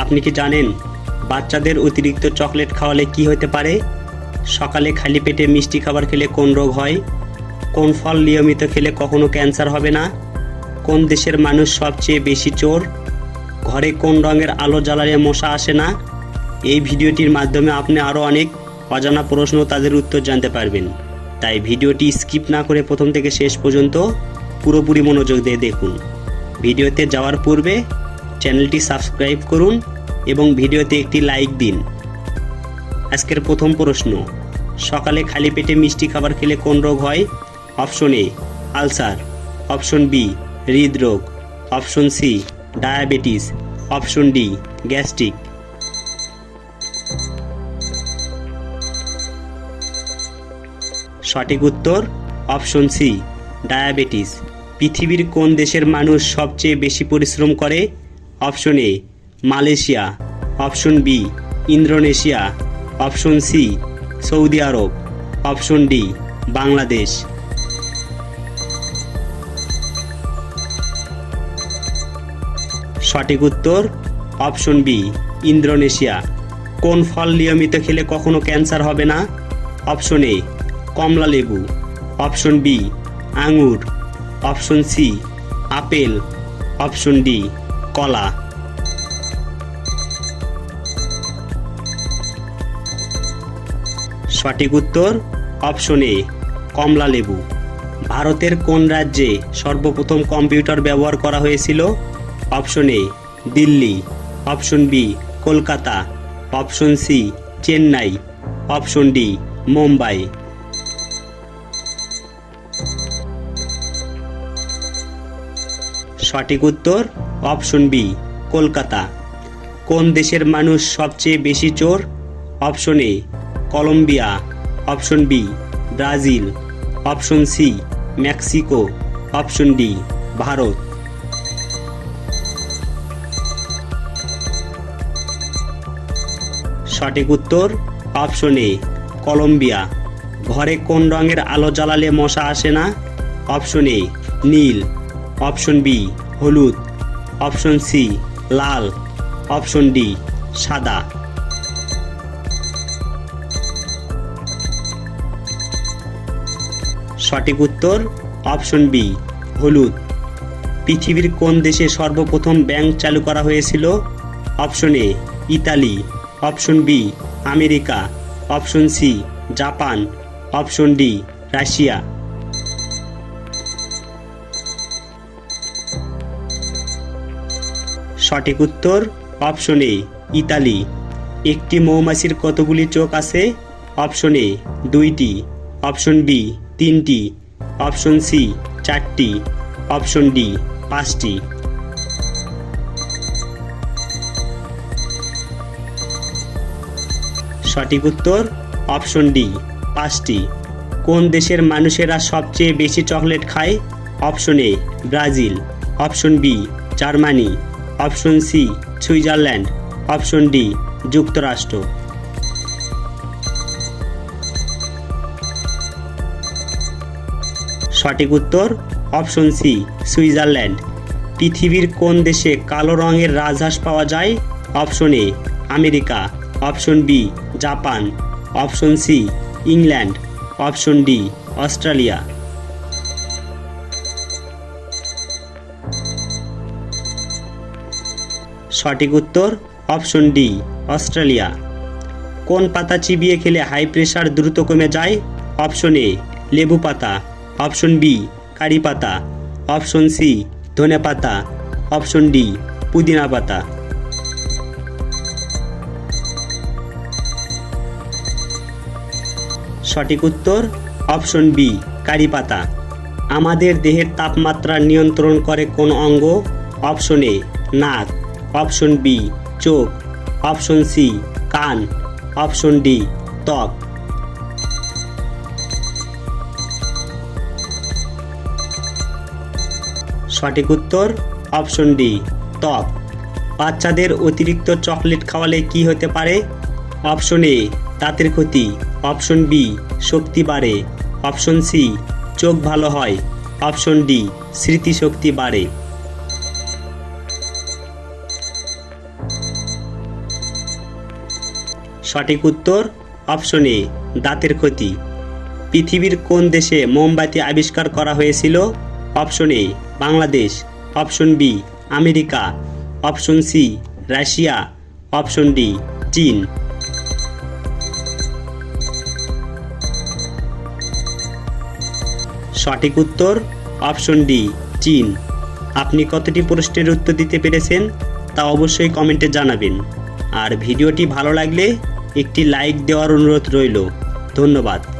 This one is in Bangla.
আপনি কি জানেন বাচ্চাদের অতিরিক্ত চকলেট খাওয়ালে কি হতে পারে? সকালে খালি পেটে মিষ্টি খাবার খেলে কোন রোগ হয়? কোন ফল নিয়মিত খেলে কখনো ক্যান্সার হবে না? কোন দেশের মানুষ সবচেয়ে বেশি চোর? ঘরে কোন রঙের আলো জ্বালালে মশা আসে না? এই ভিডিওটির মাধ্যমে আপনি আরও অনেক অজানা প্রশ্ন তাদের উত্তর জানতে পারবেন। তাই ভিডিওটি স্কিপ না করে প্রথম থেকে শেষ পর্যন্ত পুরোপুরি মনোযোগ দিয়ে দেখুন। ভিডিওতে যাওয়ার পূর্বে চ্যানেলটি সাবস্ক্রাইব করুন এবং ভিডিওতে একটি লাইক দিন। আজকের প্রথম প্রশ্ন, সকালে খালি পেটে মিষ্টি খাবার খেলে কোন রোগ হয়? Option A ulcer, option B হৃদরোগ, option C diabetes, option D gastric. সঠিক উত্তর অপশন সি ডায়াবেটিস। পৃথিবীর কোন দেশের মানুষ সবচেয়ে বেশি পরিশ্রম করে? Option A Malaysia, option B Indonesia, option C Saudi Arabia, option D Bangladesh. সঠিক উত্তর অপশন বি ইন্দোনেশিয়া। কোন ফল নিয়মিত খেলে কখনো ক্যান্সার হবে না? অপশন এ কমলা লেবু, অপশন বি আঙুর, option C apple, option D কলা। সঠিক উত্তর অপশন এ কমলা লেবু। ভারতের কোন রাজ্যে সর্বপ্রথম কম্পিউটার ব্যবহার করা হয়েছিল? Option A Delhi, option B Kolkata, option C Chennai, option D Mumbai. সঠিক উত্তর অপশন বি কলকাতা। কোন দেশের মানুষ সবচেয়ে বেশি চোর? Option A Colombia, option B Brazil, option C Mexico, option D Bharat. সঠিক উত্তর অপশন এ কলম্বিয়া। ঘরে কোন রঙের আলো জ্বালালে মশা আসে না? অপশন এ নীল, অপশন বি হলুদ, অপশন সি লাল, অপশন ডি সাদা। সঠিক উত্তর অপশন বি হলুদ। পৃথিবীর কোন দেশে সর্বপ্রথম ব্যাংক চালু করা হয়েছিল? Option A Italy, option B America, option C Japan, option D Russia. সঠিক উত্তর অপশন এ ইতালি। একটি মৌমাছির কতগুলি চোখ আছে? অপশন এ 2টি, অপশন বি 3টি, অপশন সি 4টি, অপশন ডি 5টি। সঠিক উত্তর অপশন ডি 5টি। কোন দেশের মানুষেরা সবচেয়ে বেশি চকলেট খায়? Option A Brazil, option B Germany, option C Switzerland, option D যুক্তরাষ্ট্র। সঠিক উত্তর অপশন সি সুইজারল্যান্ড। পৃথিবীর কোন দেশে কালো রঙের রাজহাঁস পাওয়া যায়? Option A America, option B Japan, option C England, option D Australia. সঠিক উত্তর অপশন ডি অস্ট্রেলিয়া। কোন পাতা চিবিয়ে খেলে হাই প্রেশার দ্রুত কমে যায়? অপশন এ লেবু পাতা, অপশন বি কারি পাতা, অপশন সি ধনে পাতা, অপশন ডি পুদিনা পাতা। সঠিক উত্তর অপশন বি কারি পাতা। আমাদের দেহের তাপমাত্রা নিয়ন্ত্রণ করে কোন অঙ্গ? অপশন এ নাক, অপশন বি চোখ, অপশন সি কান, অপশন ডি ত্বক। সঠিক উত্তর অপশন ডি ত্বক। বাচ্চাদের অতিরিক্ত চকলেট খাওয়ালে কি হতে পারে? অপশন এ দাঁতের ক্ষতি, অপশন বি শক্তি বাড়ে, অপশন সি চোখ ভালো হয়, অপশন ডি স্মৃতিশক্তি বাড়ে। সঠিক উত্তর অপশন এ দাঁতের ক্ষতি। পৃথিবীর কোন দেশে মোমবাতি আবিষ্কার করা হয়েছিল? Option A Bangladesh, option B America, option C Russia, option D চীন। সঠিক উত্তর অপশন ডি চীন। আপনি কতটি প্রশ্নের উত্তর দিতে পেরেছেন তা অবশ্যই কমেন্টে জানাবেন। আর ভিডিওটি ভালো লাগলে একটি লাইক দেওয়ার অনুরোধ রইল। ধন্যবাদ।